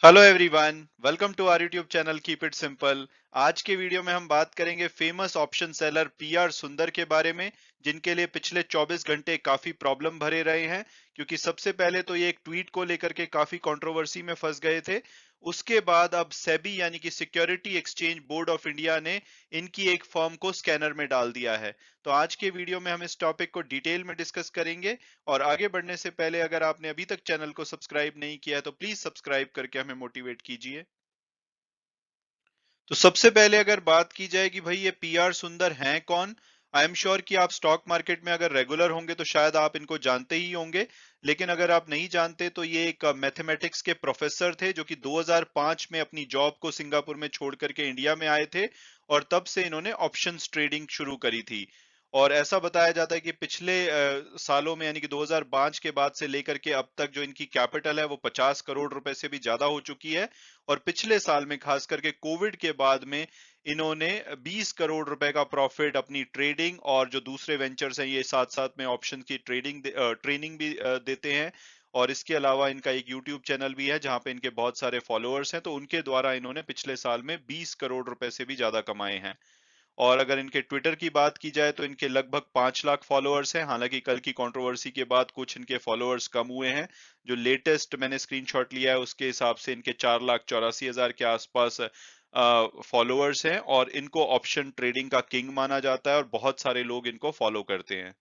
Hello everyone, welcome to our YouTube channel keep it simple. आज के video में हम बात करेंगे फेमस ऑप्शन सेलर पीआर सुंदर के बारे में, जिनके लिए पिछले 24 घंटे काफी प्रॉब्लम भरे रहे हैं। क्योंकि सबसे पहले तो ये एक ट्वीट को लेकर के काफी कंट्रोवर्सी में फंस गए थे। उसके बाद अब सेबी यानी कि security exchange board of India ने इनकी एक फर्म को स्कैनर में डाल दिया है। तो आज के वीडियो में हम इस टॉपिक को डिटेल में डिस्कस करेंगे। और आगे बढ़ने से पहले अगर आपने अभी तक चैनल को सब्सक्राइब नहीं किया है तो प्लीज सब्सक्राइब करके हमें मोटिवेट कीजिए। तो सबसे पहले अगर बात की जाए कि भाई ये पीआर सुंदर हैं कौन। आई एम श्योर कि आप स्टॉक मार्केट में अगर रेगुलर होंगे तो शायद आप इनको जानते ही होंगे। लेकिन अगर आप नहीं जानते तो ये एक मैथमेटिक्स के प्रोफेसर थे जो कि 2005 में अपनी जॉब को सिंगापुर में छोड़ करके इंडिया में आए थे। और तब से इन्होंने ऑप्शंस ट्रेडिंग शुरू करी थी। और ऐसा बताया जाता है कि पिछले सालों में यानी कि 2005 के बाद से लेकर के अब तक जो इनकी कैपिटल है वो 50 करोड़ रुपए से भी ज्यादा हो चुकी है। और पिछले साल में खास करके कोविड के बाद में इन्होंने 20 करोड़ रुपए का प्रॉफिट अपनी ट्रेडिंग और जो दूसरे वेंचर्स हैं ये साथ साथ में ऑप्शन की ट्रेनिंग भी देते हैं। और इसके अलावा इनका एक यूट्यूब चैनल भी है जहां पे इनके बहुत सारे फॉलोअर्स हैं, तो उनके द्वारा इन्होंने पिछले साल में 20 करोड़ रुपए से भी ज्यादा कमाए हैं। और अगर इनके ट्विटर की बात की जाए तो इनके लगभग 5 लाख फॉलोअर्स हैं। हालांकि कल की कंट्रोवर्सी के बाद कुछ इनके फॉलोअर्स कम हुए हैं। जो लेटेस्ट मैंने स्क्रीनशॉट लिया है उसके हिसाब से इनके 4,84,000 के आसपास फॉलोअर्स हैं। और इनको ऑप्शन ट्रेडिंग का किंग माना जाता है और बहुत सारे लोग इनको फॉलो करते हैं।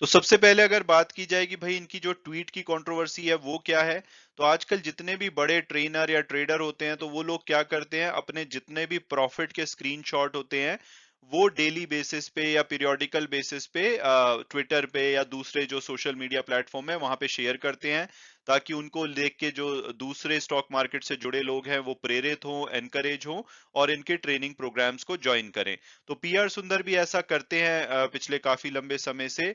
तो सबसे पहले अगर बात की जाए कि भाई इनकी जो ट्वीट की कंट्रोवर्सी है वो क्या है। तो आजकल जितने भी बड़े ट्रेनर या ट्रेडर होते हैं तो वो लोग क्या करते हैं, अपने जितने भी प्रॉफिट के स्क्रीनशॉट होते हैं वो डेली बेसिस पे या पीरियोडिकल बेसिस पे ट्विटर पे या दूसरे जो सोशल मीडिया प्लेटफॉर्म है वहां पे शेयर करते हैं। ताकि उनको देख के जो दूसरे स्टॉक मार्केट से जुड़े लोग हैं वो प्रेरित हों, एनकरेज हों और इनके ट्रेनिंग प्रोग्राम्स को ज्वाइन करें। तो पीआर सुंदर भी ऐसा करते हैं पिछले काफी लंबे समय से।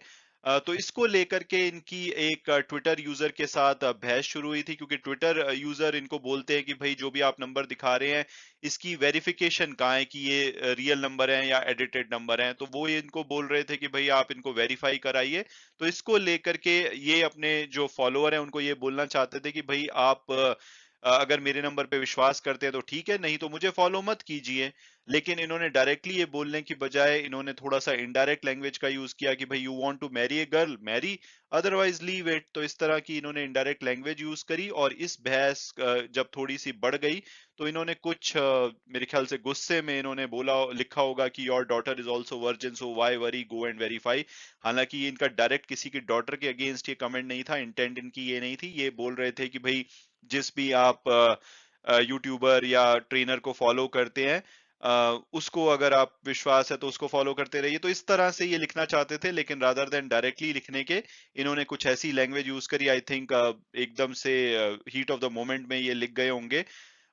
तो इसको लेकर के इनकी एक ट्विटर यूजर के साथ बहस शुरू हुई थी, क्योंकि ट्विटर यूजर इनको बोलते हैं कि भाई जो भी आप नंबर दिखा रहे हैं इसकी वेरिफिकेशन कहाँ है कि ये रियल नंबर है या एडिटेड नंबर है। तो वो ये इनको बोल रहे थे कि भाई आप इनको वेरीफाई कराइए। तो इसको लेकर के ये अपने जो फॉलोअर हैं उनको ये बोलना चाहते थे कि भाई आप अगर मेरे नंबर पे विश्वास करते हैं तो ठीक है, नहीं तो मुझे फॉलो मत कीजिए। लेकिन इन्होंने डायरेक्टली ये बोलने की बजाय इन्होंने थोड़ा सा इनडायरेक्ट लैंग्वेज का यूज किया कि भाई you want to marry a girl, marry, otherwise leave it. तो इस तरह की इन्होंने इनडायरेक्ट लैंग्वेज यूज करी। और इस बहस जब थोड़ी सी बढ़ गई तो इन्होंने कुछ मेरे ख्याल से गुस्से में इन्होंने बोला, लिखा होगा कि your daughter is also virgin so why worry, go and verify. हालांकि ये इनका डायरेक्ट किसी की डॉटर के अगेंस्ट ये कमेंट नहीं था, इंटेंट इनकी ये नहीं थी। ये बोल रहे थे कि भाई जिस भी आप यूट्यूबर या ट्रेनर को फॉलो करते हैं उसको अगर आप विश्वास है तो उसको फॉलो करते रहिए। तो इस तरह से ये लिखना चाहते थे, लेकिन रादर देन डायरेक्टली लिखने के इन्होंने कुछ ऐसी लैंग्वेज यूज करी। आई थिंक एकदम से हीट ऑफ द मोमेंट में ये लिख गए होंगे।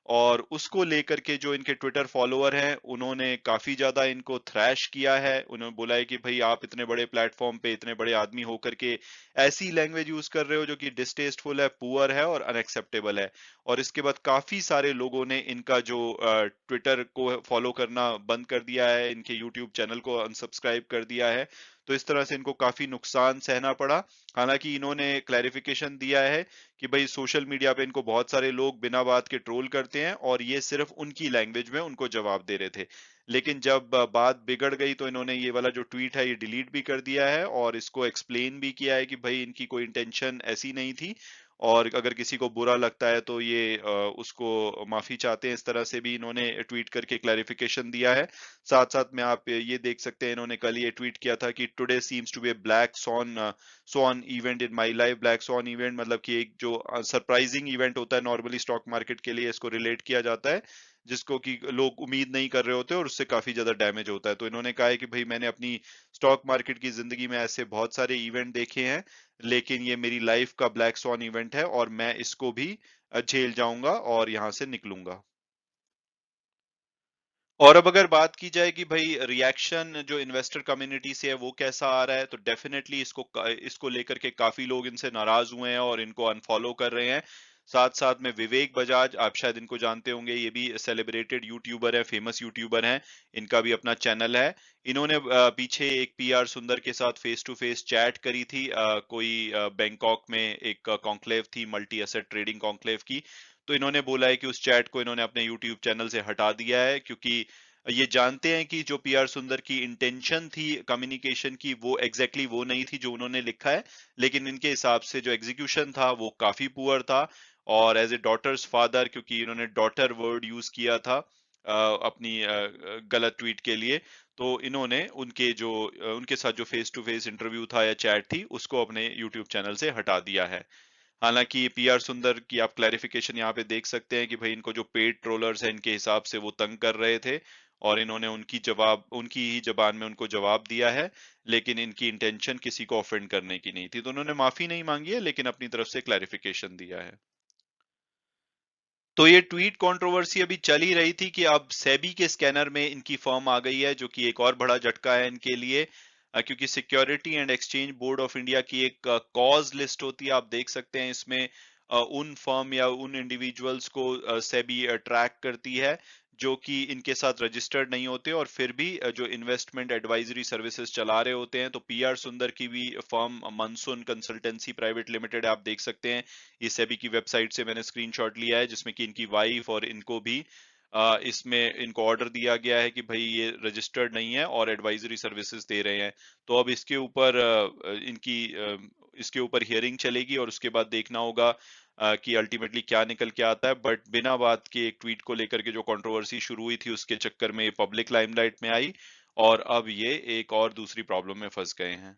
और उसको लेकर के जो इनके ट्विटर फॉलोअर हैं उन्होंने काफी ज्यादा इनको थ्रैश किया है। उन्होंने बोला है कि भाई आप इतने बड़े प्लेटफॉर्म पे इतने बड़े आदमी होकर के ऐसी लैंग्वेज यूज कर रहे हो जो कि डिसटेस्टफुल है, पुअर है और अनएक्सेप्टेबल है। और इसके बाद काफी सारे लोगों ने इनका जो ट्विटर को फॉलो करना बंद कर दिया है, इनके यूट्यूब चैनल को अनसब्सक्राइब कर दिया है। तो इस तरह से इनको काफी नुकसान सहना पड़ा। हालांकि इन्होंने क्लैरिफिकेशन दिया है कि भाई सोशल मीडिया पे इनको बहुत सारे लोग बिना बात के ट्रोल करते हैं और ये सिर्फ उनकी लैंग्वेज में उनको जवाब दे रहे थे। लेकिन जब बात बिगड़ गई तो इन्होंने ये वाला जो ट्वीट है ये डिलीट भी कर दिया है और इसको एक्सप्लेन भी किया है कि भाई इनकी कोई इंटेंशन ऐसी नहीं थी। और अगर किसी को बुरा लगता है तो ये उसको माफी चाहते हैं। इस तरह से भी इन्होंने ट्वीट करके क्लैरिफिकेशन दिया है। साथ साथ में आप ये देख सकते हैं, इन्होंने कल ये ट्वीट किया था कि today seems to be black swan event in my life. Black swan event मतलब कि एक जो सरप्राइजिंग इवेंट होता है नॉर्मली स्टॉक मार्केट के लिए, इसको रिलेट किया जाता है जिसको कि लोग उम्मीद नहीं कर रहे होते और उससे काफी ज्यादा डैमेज होता है। तो इन्होंने कहा है कि भाई मैंने अपनी स्टॉक मार्केट की जिंदगी में ऐसे बहुत सारे इवेंट देखे हैं, लेकिन ये मेरी लाइफ का ब्लैक सॉन इवेंट है और मैं इसको भी झेल जाऊंगा और यहां से निकलूंगा। और अब अगर बात की जाए कि भाई रिएक्शन जो इन्वेस्टर कम्युनिटी से है वो कैसा आ रहा है, तो डेफिनेटली इसको इसको लेकर के काफी लोग इनसे नाराज हुए हैं और इनको अनफॉलो कर रहे हैं। साथ साथ में विवेक बजाज, आप शायद इनको जानते होंगे, ये भी सेलिब्रेटेड यूट्यूबर है, फेमस यूट्यूबर हैं, इनका भी अपना चैनल है। इन्होंने पीछे एक पीआर सुंदर के साथ फेस टू फेस चैट करी थी, कोई बैंकॉक में एक कॉन्क्लेव थी, मल्टी एसेट ट्रेडिंग कॉन्क्लेव की। तो इन्होंने बोला है कि उस चैट को इन्होंने अपने यूट्यूब चैनल से हटा दिया है, क्योंकि ये जानते हैं कि जो पीआर सुंदर की इंटेंशन थी कम्युनिकेशन की, वो एग्जैक्टली वो नहीं थी जो उन्होंने लिखा है, लेकिन इनके हिसाब से जो एग्जीक्यूशन था वो काफी पुअर था। और एज ए डॉटर्स फादर, क्योंकि इन्होंने डॉटर वर्ड यूज किया था अपनी गलत ट्वीट के लिए, तो इन्होंने उनके साथ जो फेस टू फेस इंटरव्यू था या चैट थी, उसको अपने यूट्यूब चैनल से हटा दिया है। हालांकि पीआर सुंदर की आप क्लैरिफिकेशन यहाँ पे देख सकते हैं कि भाई इनको जो पेड ट्रोलर्स हैं, इनके हिसाब से वो तंग कर रहे थे, और इन्होंने उनकी ही जबान में उनको जवाब दिया है, लेकिन इनकी इंटेंशन किसी को ऑफेंड करने की नहीं थी। तो उन्होंने माफी नहीं मांगी है, लेकिन अपनी तरफ से क्लैरिफिकेशन दिया है। तो ये ट्वीट कंट्रोवर्सी अभी चल ही रही थी कि अब सेबी के स्कैनर में इनकी फर्म आ गई है, जो कि एक और बड़ा झटका है इनके लिए, क्योंकि security and exchange board of India की एक कॉज लिस्ट होती है, आप देख सकते हैं इसमें उन फर्म या उन इंडिविजुअल्स को सेबी ट्रैक करती है जो कि इनके साथ रजिस्टर्ड नहीं होते, और फिर भी जो इन्वेस्टमेंट एडवाइजरी सर्विसेज चला रहे होते हैं। तो पीआर सुंदर की भी firm monsoon consultancy private limited, आप देख सकते हैं, ये सेबी की वेबसाइट से मैंने स्क्रीनशॉट लिया है, जिसमें कि इनकी वाइफ और इनको भी इसमें इनको ऑर्डर दिया गया है कि भाई ये रजिस्टर्ड नहीं है और एडवाइजरी सर्विसेज दे रहे हैं। तो अब इसके ऊपर इसके ऊपर हियरिंग चलेगी, और उसके बाद देखना होगा कि अल्टीमेटली क्या निकल के आता है। बट बिना बात के एक ट्वीट को लेकर के जो कंट्रोवर्सी शुरू हुई थी, उसके चक्कर में ये पब्लिक लाइमलाइट में आई, और अब ये एक और दूसरी प्रॉब्लम में फंस गए हैं।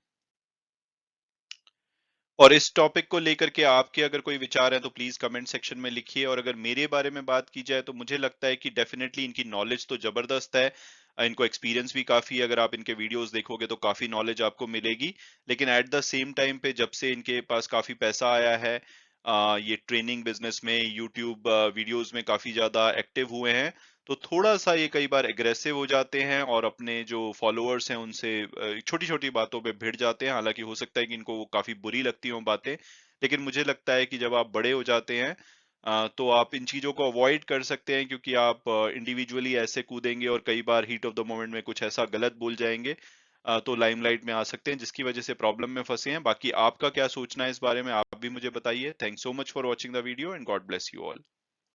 और इस टॉपिक को लेकर के आपके अगर कोई विचार हैं तो प्लीज कमेंट सेक्शन में लिखिए। और अगर मेरे बारे में बात की जाए तो मुझे लगता है कि डेफिनेटली इनकी नॉलेज तो जबरदस्त है, इनको एक्सपीरियंस भी काफी है, अगर आप इनके वीडियोस देखोगे तो काफी नॉलेज आपको मिलेगी। लेकिन एट द सेम टाइम पे जब से इनके पास काफी पैसा आया है, ये ट्रेनिंग बिजनेस में, यूट्यूब वीडियोस में काफी ज्यादा एक्टिव हुए हैं, तो थोड़ा सा ये कई बार एग्रेसिव हो जाते हैं और अपने जो फॉलोअर्स हैं उनसे छोटी छोटी बातों पे भिड़ जाते हैं। हालांकि हो सकता है कि इनको वो काफी बुरी लगती हों बातें, लेकिन मुझे लगता है कि जब आप बड़े हो जाते हैं तो आप इन चीजों को अवॉइड कर सकते हैं, क्योंकि आप इंडिविजुअली ऐसे कूदेंगे और कई बार हीट ऑफ द मोमेंट में कुछ ऐसा गलत बोल जाएंगे, तो लाइमलाइट में आ सकते हैं, जिसकी वजह से प्रॉब्लम में फंसे हैं। बाकी आपका क्या सोचना है इस बारे में, आप भी मुझे बताइए। Thanks so much for watching the video, and God bless you all.